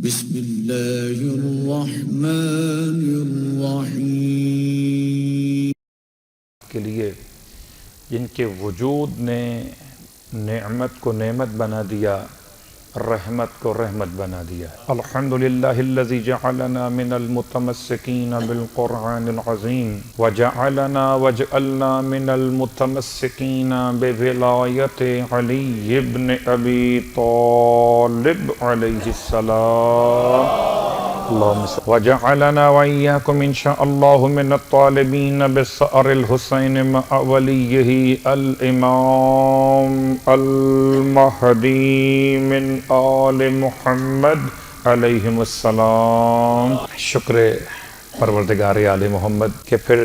بسم اللہ الرحمن الرحیم کے لیے جن کے وجود نے نعمت کو نعمت بنا دیا، رحمت کو رحمت بنا دیا۔ الحمدللہ الذی جعلنا من المتمسکین بالقرآن العظیم وجعلنا من المتمسکین بولایت علی ابن ابی طالب علیہ السلام، وجعلنا وإياكم إن شاء الله من الطالبين بثأر الحسين مع وليه الإمام المهدي من آل محمد علیہم السلام۔ شکر پروردگار آل محمد کہ پھر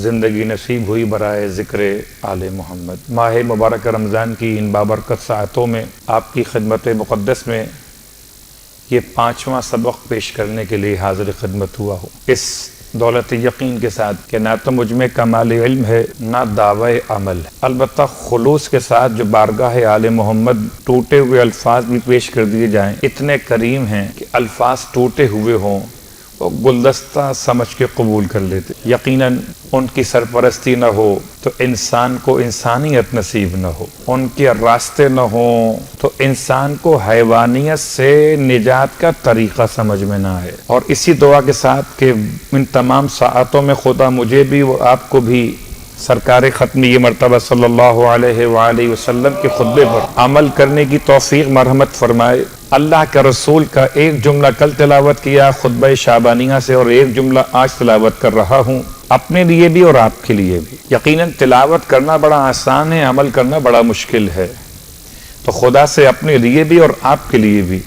زندگی نصیب ہوئی برائے ذکر آل محمد۔ ماہ مبارک رمضان کی ان بابرکت ساعتوں میں آپ کی خدمت مقدس میں یہ 5واں سبق پیش کرنے کے لیے حاضر خدمت ہوا ہوں، اس دولت یقین کے ساتھ کہ نہ تو مجھ میں کمال علم ہے نہ دعوی عمل ہے، البتہ خلوص کے ساتھ جو بارگاہ آل محمد ٹوٹے ہوئے الفاظ بھی پیش کر دیے جائیں، اتنے کریم ہیں کہ الفاظ ٹوٹے ہوئے ہوں وہ گلدستہ سمجھ کے قبول کر لیتے۔ یقیناً ان کی سرپرستی نہ ہو تو انسان کو انسانیت نصیب نہ ہو، ان کے راستے نہ ہوں تو انسان کو حیوانیت سے نجات کا طریقہ سمجھ میں نہ آئے۔ اور اسی دعا کے ساتھ کہ ان تمام ساعتوں میں خدا مجھے بھی و آپ کو بھی سرکار ختمی مرتبہ صلی اللہ علیہ وآلہ وسلم کے خطبے پر عمل کرنے کی توفیق مرحمت فرمائے۔ اللہ کے رسول کا ایک جملہ کل تلاوت کیا خطبہ شعبانیہ سے، اور ایک جملہ آج تلاوت کر رہا ہوں، اپنے لیے بھی اور آپ کے لیے بھی۔ یقیناً تلاوت کرنا بڑا آسان ہے، عمل کرنا بڑا مشکل ہے، تو خدا سے اپنے لیے بھی اور آپ کے لیے بھی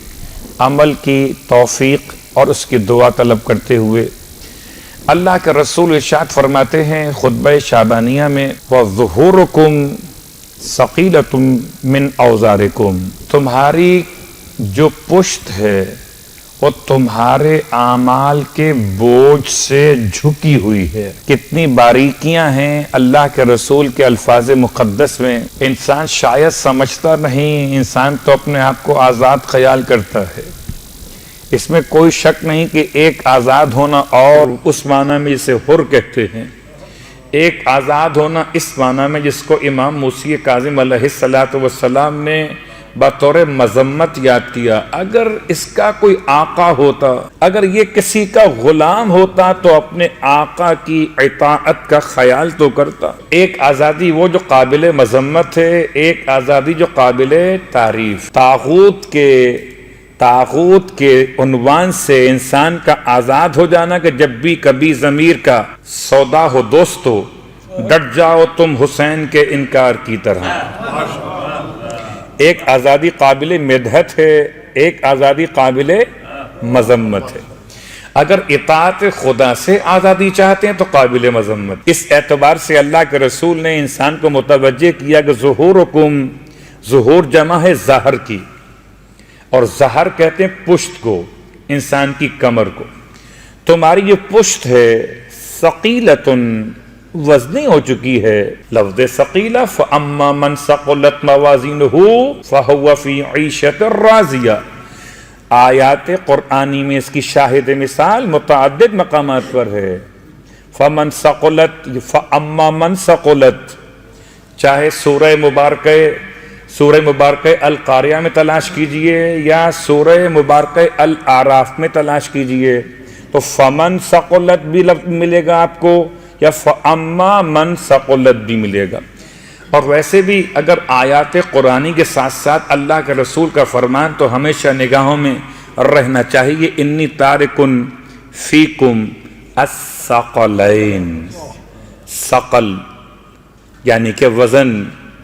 عمل کی توفیق اور اس کی دعا طلب کرتے ہوئے اللہ کے رسول ارشاد فرماتے ہیں خطبہ شعبانیہ میں، وَظُهُورُكُمْ ثَقِيلَةٌ مِّنْ أَوْزَارِكُمْ، تمہاری جو پشت ہے وہ تمہارے اعمال کے بوجھ سے جھکی ہوئی ہے۔ کتنی باریکیاں ہیں اللہ کے رسول کے الفاظ مقدس میں، انسان شاید سمجھتا نہیں، انسان تو اپنے آپ کو آزاد خیال کرتا ہے۔ اس میں کوئی شک نہیں کہ ایک آزاد ہونا اور اس معنی میں جسے حر کہتے ہیں، ایک آزاد ہونا اس معنی میں جس کو امام موسی کاظم علیہ السلام نے بطور مذمت یاد کیا، اگر اس کا کوئی آقا ہوتا، اگر یہ کسی کا غلام ہوتا تو اپنے آقا کی اطاعت کا خیال تو کرتا۔ ایک آزادی وہ جو قابل مذمت ہے، ایک آزادی جو قابل تعریف۔ طاغوت کے عنوان سے انسان کا آزاد ہو جانا کہ جب بھی کبھی ضمیر کا سودا ہو دوستو، ڈٹ جاؤ تم حسین کے انکار کی طرح۔ ایک آزادی قابل مدحت ہے، ایک آزادی قابل مذمت ہے۔ اگر اطاعت خدا سے آزادی چاہتے ہیں تو قابل مذمت۔ اس اعتبار سے اللہ کے رسول نے انسان کو متوجہ کیا کہ ظہورکم، ظہور جمع ہے ظاہر کی، اور ظہر کہتے ہیں پشت کو، انسان کی کمر کو۔ تمہاری یہ پشت ہے ثقیلۃن، وزنی ہو چکی ہے۔ لفظ ثقیلہ فَأَمَّا مَنْ ثَقُلَتْ مَوَازِينُهُ فَهُوَ فِي عِيشَةٍ رَاضِيَةٍ۔ آیات قرآنی میں اس کی شاہد مثال متعدد مقامات پر ہے۔ فَمَنْ ثَقُلَتْ فَأَمَّا مَنْ ثَقُلَتْ، چاہے سورہ مبارکہ القاریہ میں تلاش کیجئے یا سورہ مبارکہ الاعراف میں تلاش کیجئے، تو فَمَنْ ثَقُلَتْ بھی لفظ ملے گا آپ کو، یا فَأَمَّا مَنْ ثَقُلَتْ بھی ملے گا۔ اور ویسے بھی اگر آیات قرآنی کے ساتھ ساتھ اللہ کے رسول کا فرمان تو ہمیشہ نگاہوں میں رہنا چاہیے، انی تارکن فیکم الثقلین، ثقل یعنی کہ وزن،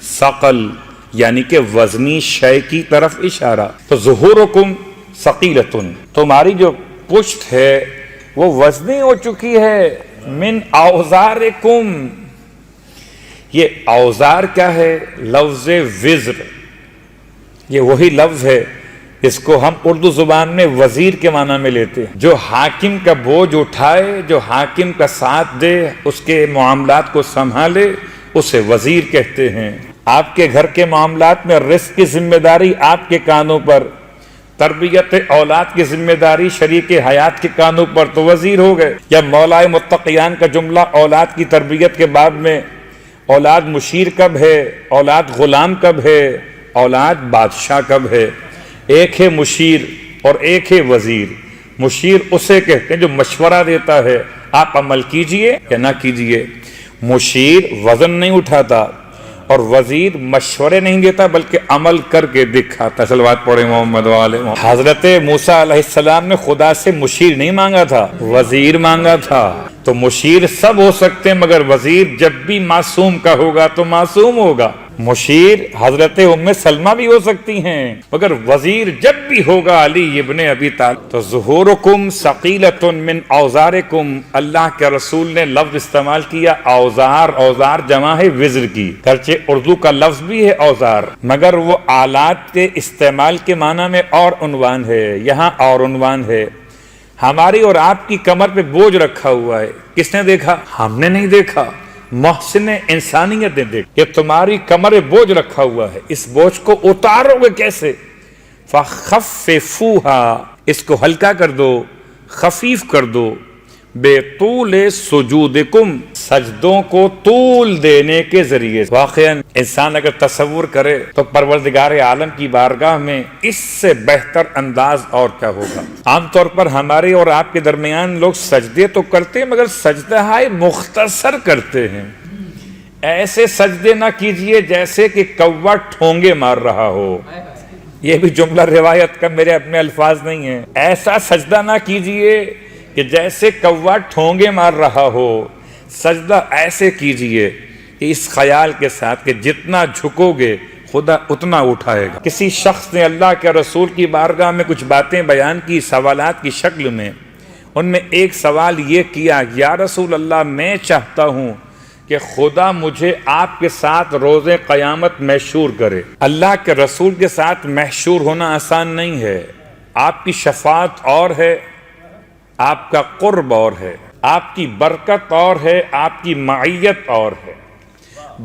ثقل یعنی کہ وزنی شے کی طرف اشارہ۔ تو ظہورکم ثقیلۃ، تمہاری جو پشت ہے وہ وزنی ہو چکی ہے۔ من اوزارکم، یہ اوزار کیا ہے؟ لفظ وزر، یہ وہی لفظ ہے اس کو ہم اردو زبان میں وزیر کے معنی میں لیتے ہیں، جو حاکم کا بوجھ اٹھائے، جو حاکم کا ساتھ دے، اس کے معاملات کو سنبھالے، اسے وزیر کہتے ہیں۔ آپ کے گھر کے معاملات میں رزق کی ذمہ داری آپ کے کانوں پر، تربیت اولاد کی ذمہ داری شریک حیات کے کانوں پر تو وزیر ہو گئے. یا مولائے متقیان کا جملہ اولاد کی تربیت کے باب میں، اولاد مشیر کب ہے، اولاد غلام کب ہے، اولاد بادشاہ کب ہے. ایک ہے مشیر اور ایک ہے وزیر. مشیر اسے کہتے ہیں جو مشورہ دیتا ہے، آپ عمل کیجئے یا نہ کیجئے. مشیر وزن نہیں اٹھاتا اور وزیر مشورے نہیں دیتا بلکہ عمل کر کے دکھاتا. صلوات پڑھیں محمد والے محمد. حضرت موسیٰ علیہ السلام نے خدا سے مشیر نہیں مانگا تھا، وزیر مانگا تھا. تو مشیر سب ہو سکتے ہیں مگر وزیر جب بھی معصوم کا ہوگا تو معصوم ہوگا. مشیر حضرت ام سلمہ بھی ہو سکتی ہیں مگر وزیر جب بھی ہوگا علی ابن ابی طالب. تو ظہورکم ثقیلۃ من اوزارکم، اللہ کے رسول نے لفظ استعمال کیا اوزار. اوزار جمع ہے وزر کی، گرچہ اردو کا لفظ بھی ہے اوزار مگر وہ آلات کے استعمال کے معنی میں اور عنوان ہے. یہاں اور عنوان ہے. ہماری اور آپ کی کمر پہ بوجھ رکھا ہوا ہے، کس نے دیکھا؟ ہم نے نہیں دیکھا، محسن انسانیت نے دیکھا. یہ تمہاری کمر پہ بوجھ رکھا ہوا ہے، اس بوجھ کو اتارو گے کیسے؟ فَخَفِّفُوهَا، اس کو ہلکا کر دو، خفیف کر دو. بے طول سجودکم، سجدوں کو طول دینے کے ذریعے. واقعاً انسان اگر تصور کرے تو پروردگار عالم کی بارگاہ میں اس سے بہتر انداز اور کیا ہوگا. عام طور پر ہمارے اور آپ کے درمیان لوگ سجدے تو کرتے ہیں مگر سجدہ مختصر کرتے ہیں. ایسے سجدے نہ کیجئے جیسے کہ کوا ٹھونگے مار رہا ہو. یہ بھی جملہ روایت کا، میرے اپنے الفاظ نہیں ہیں. ایسا سجدہ نہ کیجئے کہ جیسے کوا ٹھونگے مار رہا ہو. سجدہ ایسے کیجئے کہ اس خیال کے ساتھ کہ جتنا جھکو گے خدا اتنا اٹھائے گا. کسی شخص نے اللہ کے رسول کی بارگاہ میں کچھ باتیں بیان کی سوالات کی شکل میں. ان میں ایک سوال یہ کیا، یا رسول اللہ میں چاہتا ہوں کہ خدا مجھے آپ کے ساتھ روز قیامت محشور کرے. اللہ کے رسول کے ساتھ محشور ہونا آسان نہیں ہے. آپ کی شفاعت اور ہے، آپ کا قرب اور ہے، آپ کی برکت اور ہے، آپ کی معیت اور ہے.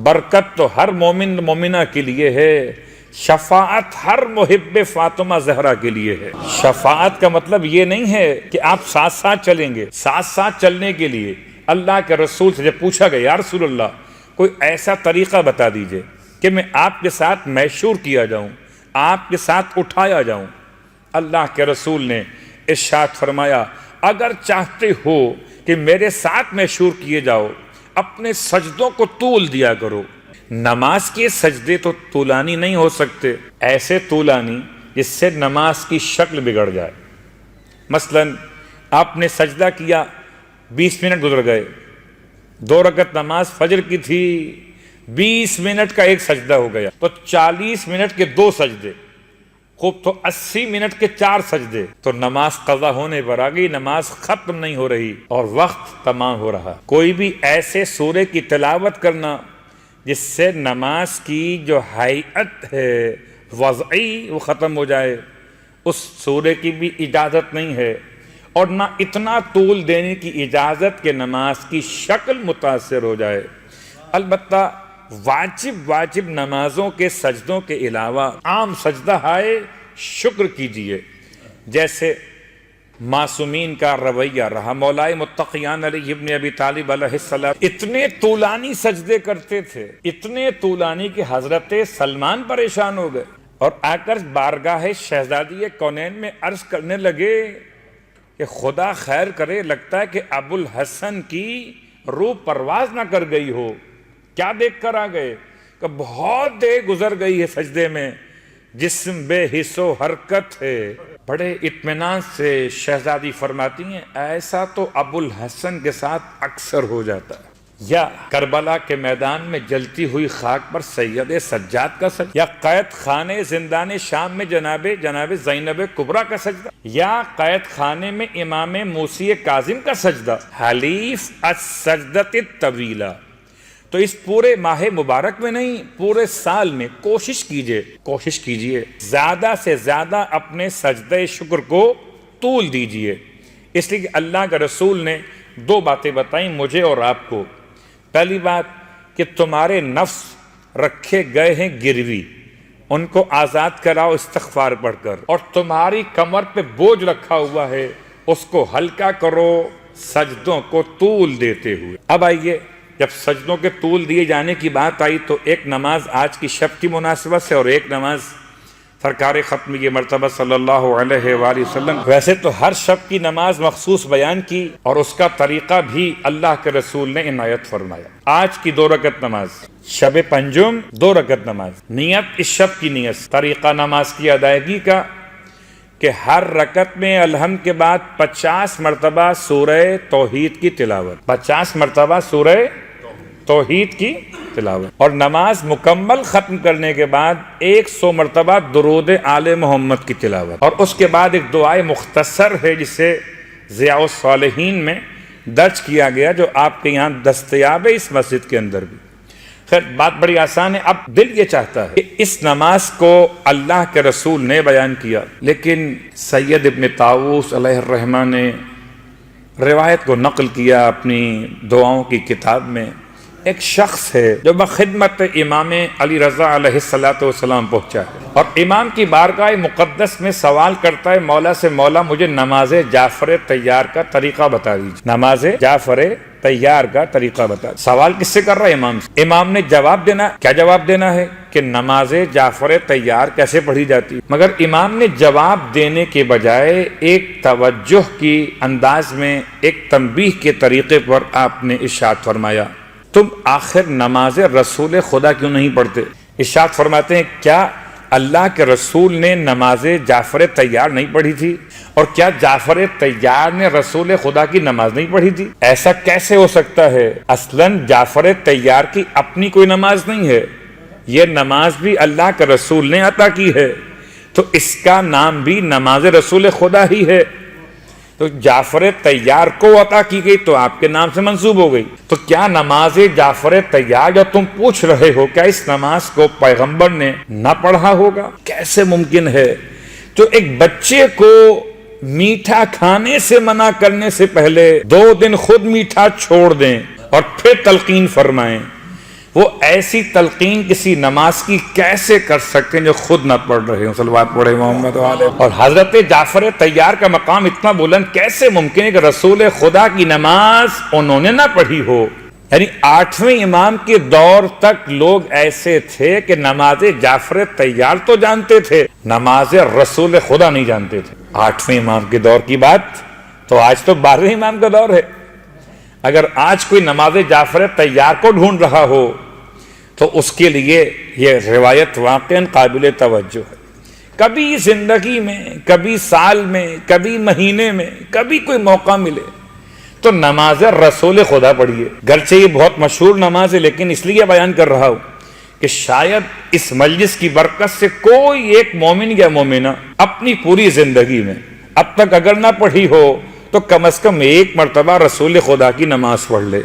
برکت تو ہر مومن مومنہ کے لیے ہے، شفاعت ہر محب فاطمہ زہرا کے لیے ہے. شفاعت کا مطلب یہ نہیں ہے کہ آپ ساتھ ساتھ چلیں گے. ساتھ ساتھ چلنے کے لیے اللہ کے رسول سے جب پوچھا گیا یا رسول اللہ کوئی ایسا طریقہ بتا دیجئے کہ میں آپ کے ساتھ محشور کیا جاؤں، آپ کے ساتھ اٹھایا جاؤں. اللہ کے رسول نے ارشاد فرمایا اگر چاہتے ہو کہ میرے ساتھ محشور کیے جاؤ اپنے سجدوں کو طول دیا کرو. نماز کے سجدے تو طولانی نہیں ہو سکتے، ایسے طولانی جس سے نماز کی شکل بگڑ جائے. مثلا آپ نے سجدہ کیا، 20 منٹ گزر گئے. 2 رکعت نماز فجر کی تھی، 20 منٹ کا ایک سجدہ ہو گیا تو 40 منٹ کے 2 سجدے، خوب تو 80 منٹ کے 4 سجدے. تو نماز قضا ہونے پر آ گئی، نماز ختم نہیں ہو رہی اور وقت تمام ہو رہا. کوئی بھی ایسے سورے کی تلاوت کرنا جس سے نماز کی جو حیت ہے وضعی وہ ختم ہو جائے، اس سورے کی بھی اجازت نہیں ہے. اور نہ اتنا طول دینے کی اجازت کہ نماز کی شکل متاثر ہو جائے. البتہ واجب نمازوں کے سجدوں کے علاوہ عام سجدہ ہائے شکر کیجئے. جیسے معصومین کا رویہ رہا. مولائے متقیان علی ابن ابی طالب علیہ السلام اتنے طولانی سجدے کرتے تھے، اتنے طولانی کہ حضرت سلمان پریشان ہو گئے اور آ کر بارگاہ شہزادی کونین میں عرض کرنے لگے کہ خدا خیر کرے، لگتا ہے کہ ابو الحسن کی روح پرواز نہ کر گئی ہو. کیا دیکھ کر آ گئے؟ کہ بہت دیر گزر گئی ہے سجدے میں، جسم بے حس و حرکت ہے. بڑے اطمینان سے شہزادی فرماتی ہیں ایسا تو ابو الحسن کے ساتھ اکثر ہو جاتا ہے. یا کربلا کے میدان میں جلتی ہوئی خاک پر سید سجاد کا سجدہ، یا قید خانے زندان شام میں جناب زینب کبریٰ کا سجدہ، یا قید خانے میں امام موسی کاظم کا سجدہ. حلیف السجدۃ الطویلہ. تو اس پورے ماہ مبارک میں نہیں، پورے سال میں کوشش کیجئے زیادہ سے زیادہ اپنے سجدہ شکر کو طول دیجئے. اس لیے کہ اللہ کے رسول نے 2 باتیں بتائیں مجھے اور آپ کو. پہلی بات کہ تمہارے نفس رکھے گئے ہیں گروی، ان کو آزاد کراؤ استغفار پڑھ کر، اور تمہاری کمر پہ بوجھ رکھا ہوا ہے اس کو ہلکا کرو سجدوں کو طول دیتے ہوئے۔ اب آئیے، جب سجدوں کے طول دیے جانے کی بات آئی تو ایک نماز آج کی شب کی مناسبت سے اور ایک نماز سرکار ختم یہ مرتبہ صلی اللہ علیہ وآلہ وسلم۔ ویسے تو ہر شب کی نماز مخصوص بیان کی اور اس کا طریقہ بھی اللہ کے رسول نے عنایت فرمایا۔ آج کی 2 رکعت نماز، شب پنجم 2 رکعت نماز، نیت اس شب کی نیت، طریقہ نماز کی ادائیگی کا کہ ہر رکعت میں الحمد کے بعد 50 مرتبہ سورہ توحید کی تلاوت، 50 مرتبہ سورہ توحید کی تلاوت، اور نماز مکمل ختم کرنے کے بعد 100 مرتبہ درود آل محمد کی تلاوت، اور اس کے بعد ایک دعائے مختصر ہے جسے ضیاء الصالحین میں درج کیا گیا، جو آپ کے یہاں دستیاب ہے اس مسجد کے اندر بھی۔ خیر بات بڑی آسان ہے، اب دل یہ چاہتا ہے کہ اس نماز کو اللہ کے رسول نے بیان کیا، لیکن سید ابن طاووس علیہ الرحمہ نے روایت کو نقل کیا اپنی دعاؤں کی کتاب میں۔ ایک شخص ہے جو بخدمت امام علی رضا علیہ السلام پہنچا ہے اور امام کی بارگاہ مقدس میں سوال کرتا ہے مولا سے، مولا مجھے نماز جعفر طیار کا طریقہ بتا دیجیے، نماز جعفر طیار کا طریقہ بتا دیجیے۔ سوال کس سے کر رہا ہے؟ امام سے۔ امام نے جواب دینا، کیا جواب دینا ہے کہ نماز جعفر طیار کیسے پڑھی جاتی ہے، مگر امام نے جواب دینے کے بجائے ایک توجہ کی انداز میں ایک تنبیہ کے طریقے پر آپ نے ارشاد فرمایا، تم آخر نماز رسول خدا کیوں نہیں پڑھتے؟ ارشاد فرماتے ہیں کیا اللہ کے رسول نے نماز جعفر طیار نہیں پڑھی تھی؟ اور کیا جعفر طیار نے رسول خدا کی نماز نہیں پڑھی تھی؟ ایسا کیسے ہو سکتا ہے؟ اصلاً جعفر طیار کی اپنی کوئی نماز نہیں ہے، یہ نماز بھی اللہ کے رسول نے عطا کی ہے، تو اس کا نام بھی نماز رسول خدا ہی ہے، تو جعفر طیار کو عطا کی گئی تو آپ کے نام سے منسوب ہو گئی۔ تو کیا نماز جعفر طیار جو تم پوچھ رہے ہو، کیا اس نماز کو پیغمبر نے نہ پڑھا ہوگا؟ کیسے ممکن ہے؟ جو ایک بچے کو میٹھا کھانے سے منع کرنے سے پہلے 2 دن خود میٹھا چھوڑ دیں اور پھر تلقین فرمائیں، وہ ایسی تلقین کسی نماز کی کیسے کر سکتے ہیں جو خود نہ پڑھ رہے ہوں؟ صلوات پڑھے محمد علیہ۔ اور حضرت جعفر طیار کا مقام اتنا بلند کیسے ممکن ہے کہ رسول خدا کی نماز انہوں نے نہ پڑھی ہو؟ یعنی 8ویں امام کے دور تک لوگ ایسے تھے کہ نماز جعفر طیار تو جانتے تھے، نماز رسول خدا نہیں جانتے تھے۔ 8ویں امام کے دور کی بات تو آج تو 12ویں امام کا دور ہے۔ اگر آج کوئی نماز جعفر طیار کو ڈھونڈ رہا ہو تو اس کے لیے یہ روایت واقعاً قابل توجہ ہے۔ کبھی زندگی میں، کبھی سال میں، کبھی مہینے میں، کبھی کوئی موقع ملے تو نماز رسول خدا پڑھیے۔ گرچہ یہ بہت مشہور نماز ہے، لیکن اس لیے بیان کر رہا ہوں کہ شاید اس مجلس کی برکت سے کوئی ایک مومن یا مومنہ اپنی پوری زندگی میں اب تک اگر نہ پڑھی ہو تو کم از کم 1 مرتبہ رسول خدا کی نماز پڑھ لے،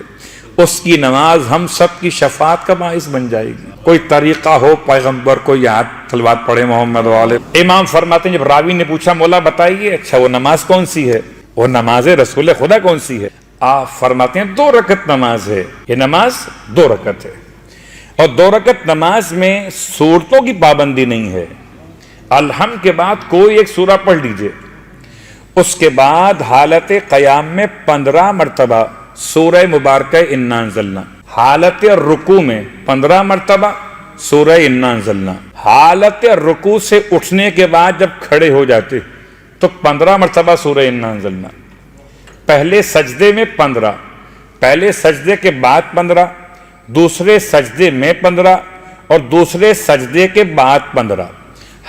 اس کی نماز ہم سب کی شفاعت کا باعث بن جائے گی۔ کوئی طریقہ ہو پیغمبر کو یاد، صلوات پڑھے محمد والے۔ امام فرماتے ہیں جب راوی نے پوچھا مولا بتائیے اچھا وہ نماز کون سی ہے، وہ نماز رسول خدا کون سی ہے؟ آپ فرماتے ہیں 2 رکعت نماز ہے، یہ نماز 2 رکعت ہے، اور 2 رکعت نماز میں سورتوں کی پابندی نہیں ہے۔ الحمد کے بعد کوئی ایک سورہ پڑھ لیجئے، اس کے بعد حالت قیام میں 15 مرتبہ سورہ مبارکہ انا انزلنا، حالت رکوع میں 15 مرتبہ سورہ انا انزلنا، حالت رکوع سے اٹھنے کے بعد جب کھڑے ہو جاتے تو 15 مرتبہ سورہ انا انزلنا، پہلے سجدے میں 15، پہلے سجدے کے بعد 15، دوسرے سجدے میں 15 اور دوسرے سجدے کے بعد 15،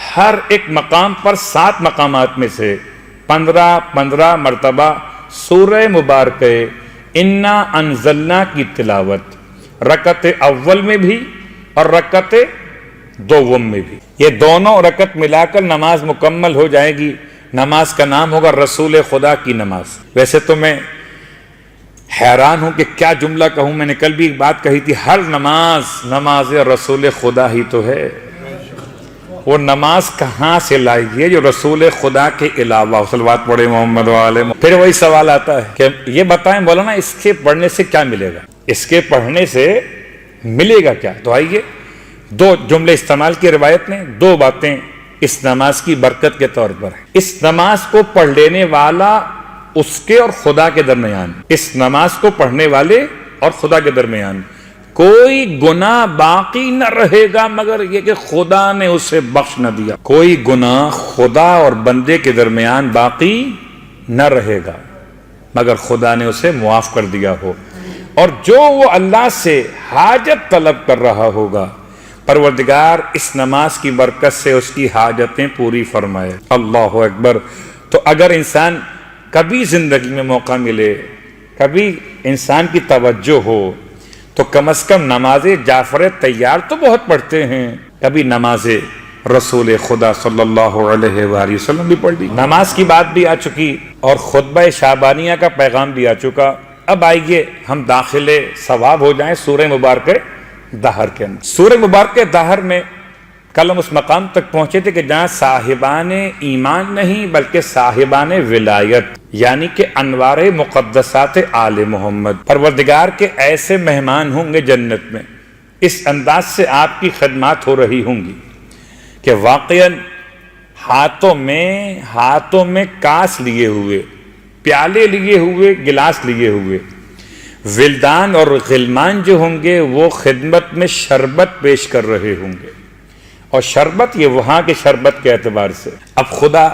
ہر ایک مقام پر 7 مقامات میں سے 15 مرتبہ سورہ مبارکہ انا انزلنا کی تلاوت، رکعت اول میں بھی اور رکعت دوم میں بھی، یہ دونوں رکعت ملا کر نماز مکمل ہو جائے گی۔ نماز کا نام ہوگا رسول خدا کی نماز۔ ویسے تو میں حیران ہوں کہ کیا جملہ کہوں، میں نے کل بھی ایک بات کہی تھی، ہر نماز رسول خدا ہی تو ہے، وہ نماز کہاں سے لائی ہے جو رسول خدا کے علاوہ؟ صلوات پڑھے محمد والے۔ پھر وہی سوال آتا ہے کہ یہ بتائیں مولانا اس کے پڑھنے سے کیا ملے گا، اس کے پڑھنے سے ملے گا کیا؟ تو آئیے دو جملے استعمال کی روایت نے، دو باتیں اس نماز کی برکت کے طور پر ہیں۔ اس نماز کو پڑھ لینے والا اس کے اور خدا کے درمیان، اس نماز کو پڑھنے والے اور خدا کے درمیان کوئی گناہ باقی نہ رہے گا مگر یہ کہ خدا نے اسے بخش نہ دیا۔ کوئی گناہ خدا اور بندے کے درمیان باقی نہ رہے گا مگر خدا نے اسے معاف کر دیا ہو، اور جو وہ اللہ سے حاجت طلب کر رہا ہوگا پروردگار اس نماز کی برکت سے اس کی حاجتیں پوری فرمائے۔ اللہ اکبر۔ تو اگر انسان کبھی زندگی میں موقع ملے، کبھی انسان کی توجہ ہو، تو کم از کم نماز جعفر تیار تو بہت پڑھتے ہیں، کبھی نماز رسول خدا صلی اللہ علیہ وآلہ وسلم بھی پڑھ لی۔ نماز کی بات بھی آ چکی اور خطبہ شعبانیہ کا پیغام بھی آ چکا۔ اب آئیے ہم داخل ثواب ہو جائیں سورہ مبارکہ دہر کے اندر۔ سورہ مبارکہ دہر میں کل ہم اس مقام تک پہنچے تھے کہ جہاں صاحبان ایمان نہیں بلکہ صاحبان ولایت یعنی کہ انوار مقدسات آل محمد پروردگار کے ایسے مہمان ہوں گے جنت میں، اس انداز سے آپ کی خدمات ہو رہی ہوں گی کہ واقعاً ہاتھوں میں کاس لیے ہوئے، پیالے لیے ہوئے، گلاس لیے ہوئے ولدان اور غلمان جو ہوں گے وہ خدمت میں شربت پیش کر رہے ہوں گے، اور شربت یہ وہاں کے شربت کے اعتبار سے۔ اب خدا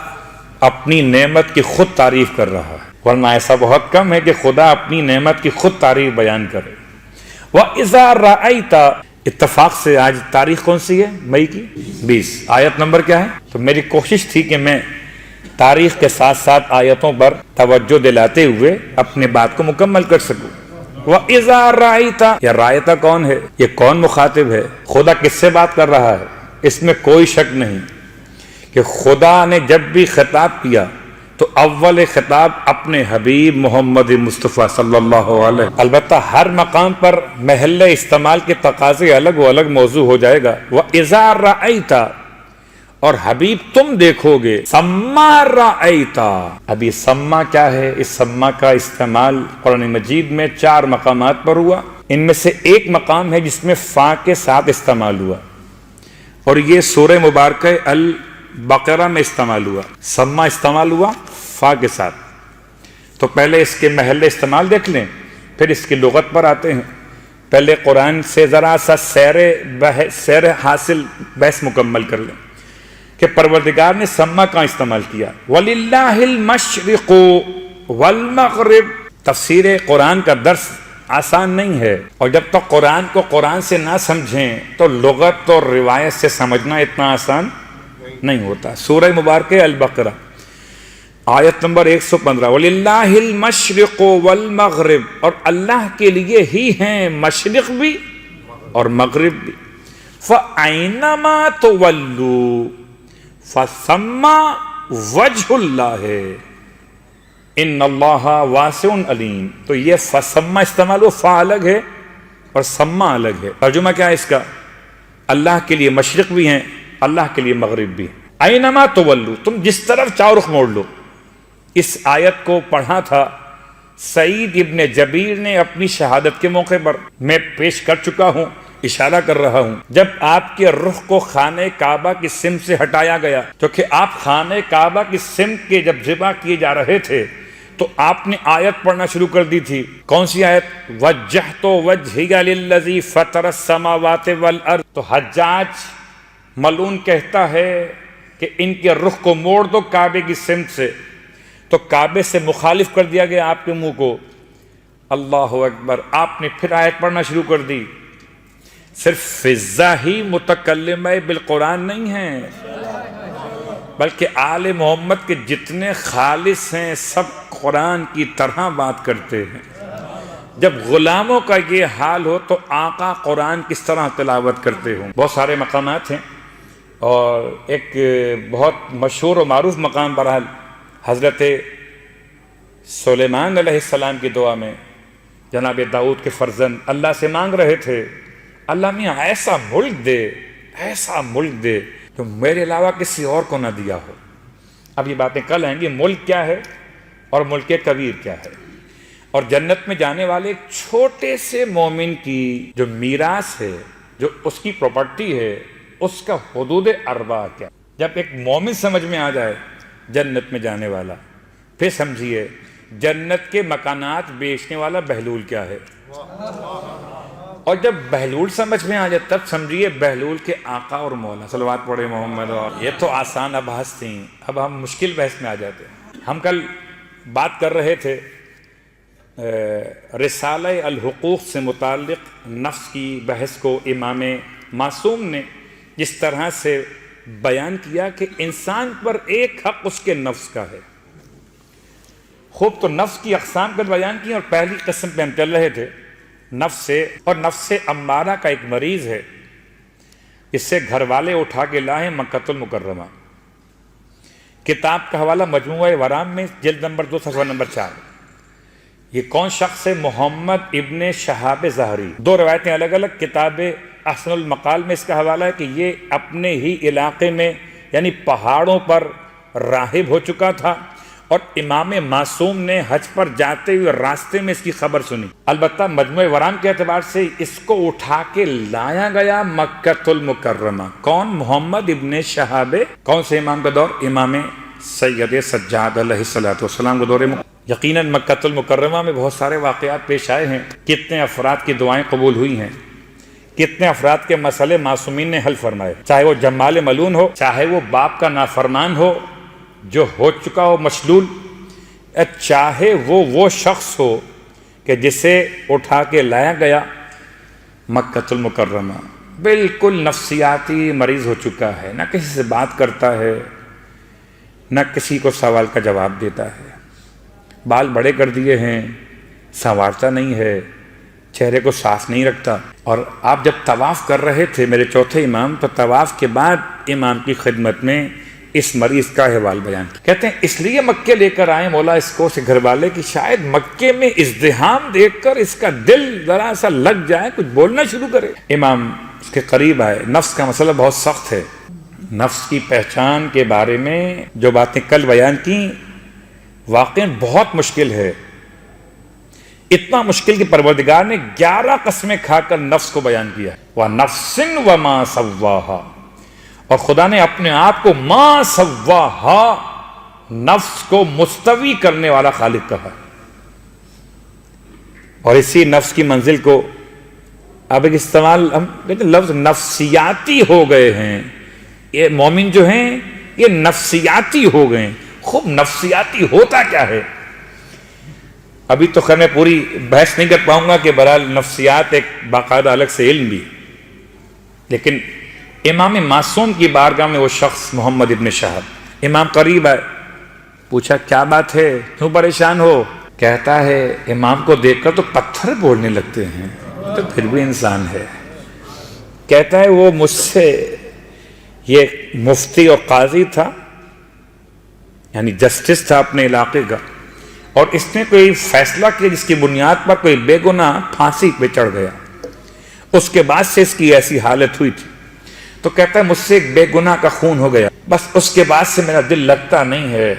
اپنی نعمت کی خود تعریف کر رہا ہے، ورنہ ایسا بہت کم ہے کہ خدا اپنی نعمت کی خود تعریف بیان کرے۔ وَإِذَا رَأَيْتَ، اتفاق سے آج تاریخ کون سی ہے؟ مئی کی 20۔ آیت نمبر کیا ہے؟ تو میری کوشش تھی کہ میں تاریخ کے ساتھ ساتھ آیتوں پر توجہ دلاتے ہوئے اپنے بات کو مکمل کر سکوں۔ وَإِذَا رَأَيْتَ، یہ رایتا کون ہے؟ یہ کون مخاطب ہے؟ خدا کس سے بات کر رہا ہے؟ اس میں کوئی شک نہیں کہ خدا نے جب بھی خطاب کیا تو اول خطاب اپنے حبیب محمد مصطفیٰ صلی اللہ علیہ، البتہ ہر مقام پر محل استعمال کے تقاضے الگ و الگ موضوع ہو جائے گا۔ وَإِذَا رَأَيْتَ، اور حبیب تم دیکھو گے، سما رأیت، ابھی سما کیا ہے؟ اس سما کا استعمال قرآن مجید میں 4 مقامات پر ہوا، ان میں سے ایک مقام ہے جس میں فا کے ساتھ استعمال ہوا، اور یہ سورہ مبارکہ البقرہ میں استعمال ہوا۔ سما استعمال ہوا فا کے ساتھ، تو پہلے اس کے محل استعمال دیکھ لیں، پھر اس کی لغت پر آتے ہیں۔ پہلے قرآن سے ذرا سا سیر حاصل بحث مکمل کر لیں کہ پروردگار نے سما کہاں استعمال کیا۔ وَلِلَّهِ الْمَشْرِقُ وَالْمَغْرِبُ، تفسیر قرآن کا درس آسان نہیں ہے، اور جب تک قرآن کو قرآن سے نہ سمجھیں تو لغت اور روایت سے سمجھنا اتنا آسان نہیں ہوتا۔ سورہ مبارکہ البقرہ آیت نمبر 115، وَلِلَّهِ الْمَشْرِقُ وَالْمَغْرِبُ، اور اللہ کے لیے ہی ہیں مشرق بھی اور مغرب بھی۔ فَأَيْنَمَا تُوَلُّوا فَثَمَّ وَجْهُ اللَّهِ إِنَّ اللَّهَ وَاسِعٌ عَلِيمٌ۔ تو یہ فَثَمَّ استعمال ہو، فا الگ ہے اور سما الگ ہے۔ ترجمہ کیا ہے اس کا؟ اللہ کے لیے مشرق بھی ہیں، اللہ کے لیے مغرب بھی ہیں۔ اینما تولو، تم جس طرف چاہو رخ موڑ لو۔ اس آیت کو پڑھا تھا سعید ابن جبیر نے اپنی شہادت کے موقع پر، میں پیش کر چکا ہوں، اشارہ کر رہا ہوں۔ جب آپ کے رخ کو خانہ کعبہ کی سمت سے ہٹایا گیا، کیونکہ آپ خانہ کعبہ کی سمت کے جب ذبح کیے جا رہے تھے تو آپ نے آیت پڑھنا شروع کر دی تھی۔ کون سی آیت؟ وجہت وجہی للذی فطر السماوات والارض۔ تو حجاج ملعون کہتا ہے کہ ان کے رخ کو موڑ دو کعبے کی سمت سے، تو کعبے سے مخالف کر دیا گیا آپ کے منہ کو۔ اللہ اکبر، آپ نے پھر آیت پڑھنا شروع کر دی۔ صرف فضہ ہی متکلمہ بالقرآن نہیں ہے، بلکہ آل محمد کے جتنے خالص ہیں سب قرآن کی طرح بات کرتے ہیں۔ جب غلاموں کا یہ حال ہو تو آقا قرآن کس طرح تلاوت کرتے ہوں۔ بہت سارے مقامات ہیں، اور ایک بہت مشہور و معروف مقام بہرحال حضرت سلیمان علیہ السلام کی دعا میں جناب داؤد کے فرزند اللہ سے مانگ رہے تھے، اللہ میاں ایسا ملک دے، ایسا ملک دے جو میرے علاوہ کسی اور کو نہ دیا ہو۔ اب یہ باتیں کل آئیں گی، ملک کیا ہے اور ملک کبیر کیا ہے، اور جنت میں جانے والے ایک چھوٹے سے مومن کی جو میراث ہے جو اس کی پراپرٹی ہے اس کا حدود اربع کیا. جب ایک مومن سمجھ میں آ جائے جنت میں جانے والا، پھر سمجھیے جنت کے مکانات بیچنے والا بہلول کیا ہے. اور جب بہلول سمجھ میں آ جائے تب سمجھیے بہلول کے آقا اور مولا. صلوات پڑھے محمد. اور یہ تو آسان ابحاث تھیں، اب ہم مشکل بحث میں آ جاتے ہیں. ہم کل بات کر رہے تھے رسالہ الحقوق سے متعلق نفس کی بحث کو امام معصوم نے جس طرح سے بیان کیا کہ انسان پر ایک حق اس کے نفس کا ہے. خوب، تو نفس کی اقسام کا بیان کی اور پہلی قسم پہ ہم چل رہے تھے نفس سے. اور نفس امارہ کا ایک مریض ہے، اس سے گھر والے اٹھا کے لائے مکۃ المکرمہ. کتاب کا حوالہ مجموعہ ورام میں جلد نمبر 2 صفحہ نمبر 4. یہ کون شخص ہے؟ محمد ابن شہاب ظاہری. 2 روایتیں الگ الگ. کتاب احسن المقال میں اس کا حوالہ ہے کہ یہ اپنے ہی علاقے میں یعنی پہاڑوں پر راہب ہو چکا تھا اور امام معصوم نے حج پر جاتے ہوئے راستے میں اس کی خبر سنی. البتہ مجموعہ ورام کے اعتبار سے اس کو اٹھا کے لایا گیا مکۃ المکرمہ. کون؟ محمد ابن شہاب. کون سے امام کا دور؟ امام سید سجاد علیہ السلام کا دور. یقیناً مکۃ المکرمہ میں بہت سارے واقعات پیش آئے ہیں. کتنے افراد کی دعائیں قبول ہوئی ہیں، کتنے افراد کے مسئلے معصومین نے حل فرمائے، چاہے وہ جمال ملون ہو، چاہے وہ باپ کا نافرمان ہو جو ہو چکا ہو مشلول، چاہے وہ شخص ہو کہ جسے اٹھا کے لایا گیا مکۃ المکرمہ بالکل نفسیاتی مریض ہو چکا ہے، نہ کسی سے بات کرتا ہے، نہ کسی کو سوال کا جواب دیتا ہے، بال بڑے کر دیے ہیں، سنوارتا نہیں ہے، چہرے کو صاف نہیں رکھتا. اور آپ جب طواف کر رہے تھے میرے چوتھے امام، تو طواف کے بعد امام کی خدمت میں اس مریض کا احوال بیان کیا. کہتے ہیں اس لیے مکے لے کر آئے مولا اس کو، سے گھر والے کی شاید مکے میں ازدحام دیکھ کر اس کا دل ذرا سا لگ جائے، کچھ بولنا شروع کرے. امام اس کے قریب آئے. نفس کا مسئلہ بہت سخت ہے. نفس کی پہچان کے بارے میں جو باتیں کل بیان کی واقعاً بہت مشکل ہے. اتنا مشکل کہ پروردگار نے 11 قسمیں کھا کر نفس کو بیان کیا. وَنَفْسٍ وَمَا سَوَّاهَا، اور خدا نے اپنے آپ کو ما سواہا، نفس کو مستوی کرنے والا خالق کہا. اور اسی نفس کی منزل کو اب ایک استعمال ہم کہتے ہیں لفظ نفسیاتی ہو گئے ہیں. یہ مومن جو ہیں یہ نفسیاتی ہو گئے ہیں. خوب نفسیاتی ہوتا کیا ہے؟ ابھی تو خیر میں پوری بحث نہیں کر پاؤں گا کہ بہرحال نفسیات ایک باقاعدہ الگ سے علم بھی. لیکن امام معصوم کی بارگاہ میں وہ شخص محمد ابن شہاب، امام قریب آئے، پوچھا کیا بات ہے، کیوں پریشان ہو؟ کہتا ہے امام کو دیکھ کر تو پتھر بولنے لگتے ہیں، تو پھر بھی انسان ہے. کہتا ہے وہ مجھ سے، یہ مفتی اور قاضی تھا، یعنی جسٹس تھا اپنے علاقے کا، اور اس نے کوئی فیصلہ کیا جس کی بنیاد پر کوئی بے گناہ پھانسی پہ چڑھ گیا. اس کے بعد سے اس کی ایسی حالت ہوئی تھی. تو کہتا ہے مجھ سے ایک بے گناہ کا خون ہو گیا، بس اس کے بعد سے میرا دل لگتا نہیں ہے،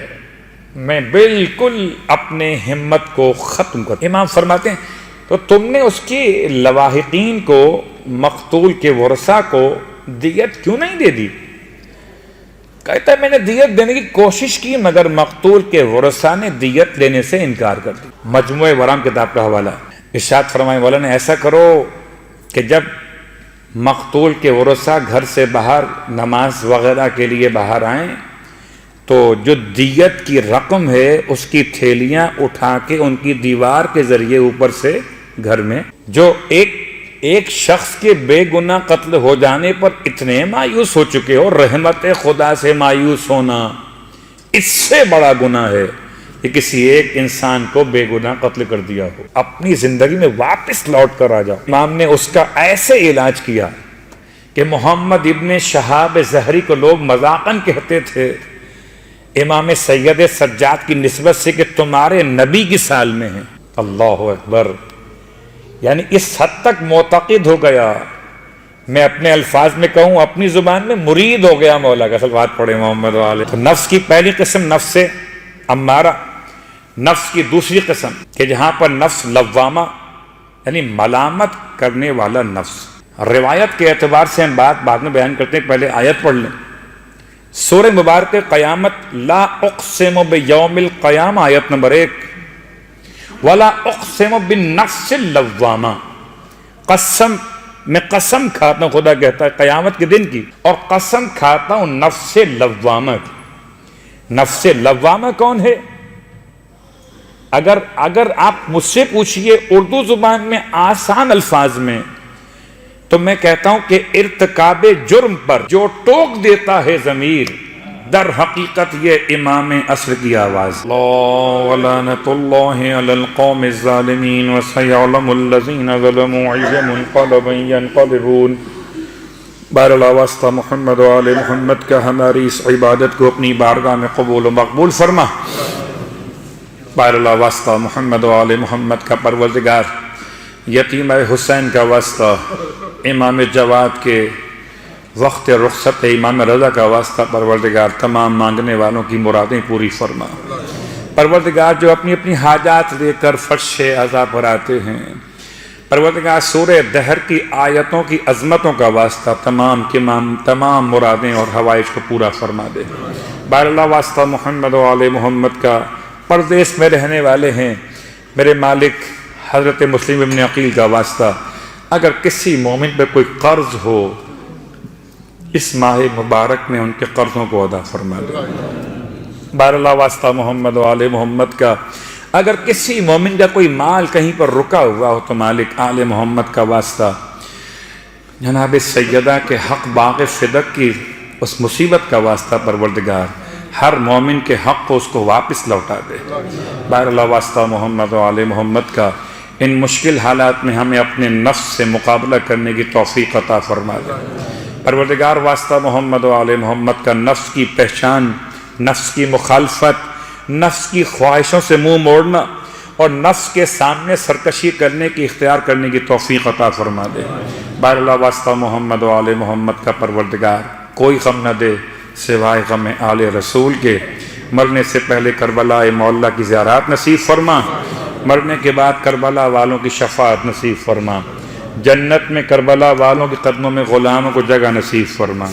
میں بالکل اپنے ہمت کو ختم کر. امام فرماتے ہیں تو تم نے اس کی لواحقین کو، مقتول کے ورثاء کو دیت کیوں نہیں دے دی؟ کہتا ہے میں نے دیت دینے کی کوشش کی مگر مقتول کے ورثاء نے دیت لینے سے انکار کر دی. مجموعہ ورام کتاب کا حوالہ. ارشاد فرمائے مولا نے ایسا کرو کہ جب مقتول کے ورثاء گھر سے باہر نماز وغیرہ کے لیے باہر آئیں تو جو دیت کی رقم ہے اس کی تھیلیاں اٹھا کے ان کی دیوار کے ذریعے اوپر سے گھر میں، جو ایک شخص کے بے گناہ قتل ہو جانے پر اتنے مایوس ہو چکے ہو، رحمت خدا سے مایوس ہونا اس سے بڑا گناہ ہے کہ کسی ایک انسان کو بے گناہ قتل کر دیا ہو. اپنی زندگی میں واپس لوٹ کر آ جاؤ. امام نے اس کا ایسے علاج کیا کہ محمد ابن شہاب ظہری کو لوگ مذاقاً کہتے تھے امام سید سجاد کی نسبت سے کہ تمہارے نبی کی سال میں ہیں. اللہ اکبر. یعنی اس حد تک معتقد ہو گیا، میں اپنے الفاظ میں کہوں اپنی زبان میں مرید ہو گیا مولا کا. صلوات پڑھے محمد والے. تو نفس کی پہلی قسم نفس امارہ. نفس کی دوسری قسم کہ جہاں پر نفس لوامہ یعنی ملامت کرنے والا نفس. روایت کے اعتبار سے ہم بات بعد میں بیان کرتے ہیں، پہلے آیت پڑھ لیں۔ سورہ مبارک قیامت، لا اقسم بیوم القیامہ، آیت نمبر 1، ولا اقسم بالنفس اللوامہ، قسم میں قسم کھاتا ہوں، خدا کہتا ہے قیامت کے دن کی، اور قسم کھاتا ہوں نفس لوامہ کی۔ نفس لوامہ کون ہے؟ اگر آپ مجھ سے پوچھئے اردو زبان میں آسان الفاظ میں، تو میں کہتا ہوں کہ ارتکاب جرم پر جو ٹوک دیتا ہے ضمیر، در حقیقت یہ امام عصر کی آواز۔ اللہ ولعنت اللہ علی القوم الظالمین وسیعلم الذین ظلموا ای منقلب ینقلبون۔ بہرحال واسطہ محمد و آل محمد کا ہماری اس عبادت کو اپنی بارگاہ میں قبول و مقبول فرما۔ بہرحال واسطہ محمد و آل محمد کا پروردگار، یتیم حسین کا واسطہ، امام جواد کے وقت رخصت امام رضا کا واسطہ، پروردگار تمام مانگنے والوں کی مرادیں پوری فرما۔ پروردگار جو اپنی اپنی حاجات لے کر فرش عزا پر آتے ہیں، پروردگار سورہ دہر کی آیتوں کی عظمتوں کا واسطہ تمام مرادیں اور حوائج کو پورا فرما دے۔ بہرحال واسطہ محمد و آل محمد کا، پردیس میں رہنے والے ہیں میرے مالک حضرت مسلم ابن عقیل کا واسطہ، اگر کسی مومن پہ کوئی قرض ہو اس ماہ مبارک میں ان کے قرضوں کو ادا فرما دے۔ بہرحال واسطہ محمد و آل محمد کا، اگر کسی مومن کا کوئی مال کہیں پر رکا ہوا ہو تو مالک آل محمد کا واسطہ جناب سیدہ کے حق باغ فدق کی اس مصیبت کا واسطہ، پروردگار ہر مومن کے حق کو اس کو واپس لوٹا دے۔ بہرحال واسطہ محمد و آل محمد کا، ان مشکل حالات میں ہمیں اپنے نفس سے مقابلہ کرنے کی توفیق عطا فرما دے۔ پروردگار واسطہ محمد و آل محمد کا، نفس کی پہچان، نفس کی مخالفت، نفس کی خواہشوں سے منہ موڑنا اور نفس کے سامنے سرکشی کرنے کی اختیار کرنے کی توفیق عطا فرما دے۔ بہرحال واسطہ محمد و آل محمد کا، پروردگار کوئی غم نہ دے سوائے غم آل رسول کے۔ مرنے سے پہلے کربلا مولا کی زیارات نصیب فرما، مرنے کے بعد کربلا والوں کی شفاعت نصیب فرما، جنت میں کربلا والوں کے قدموں میں غلاموں کو جگہ نصیب فرما۔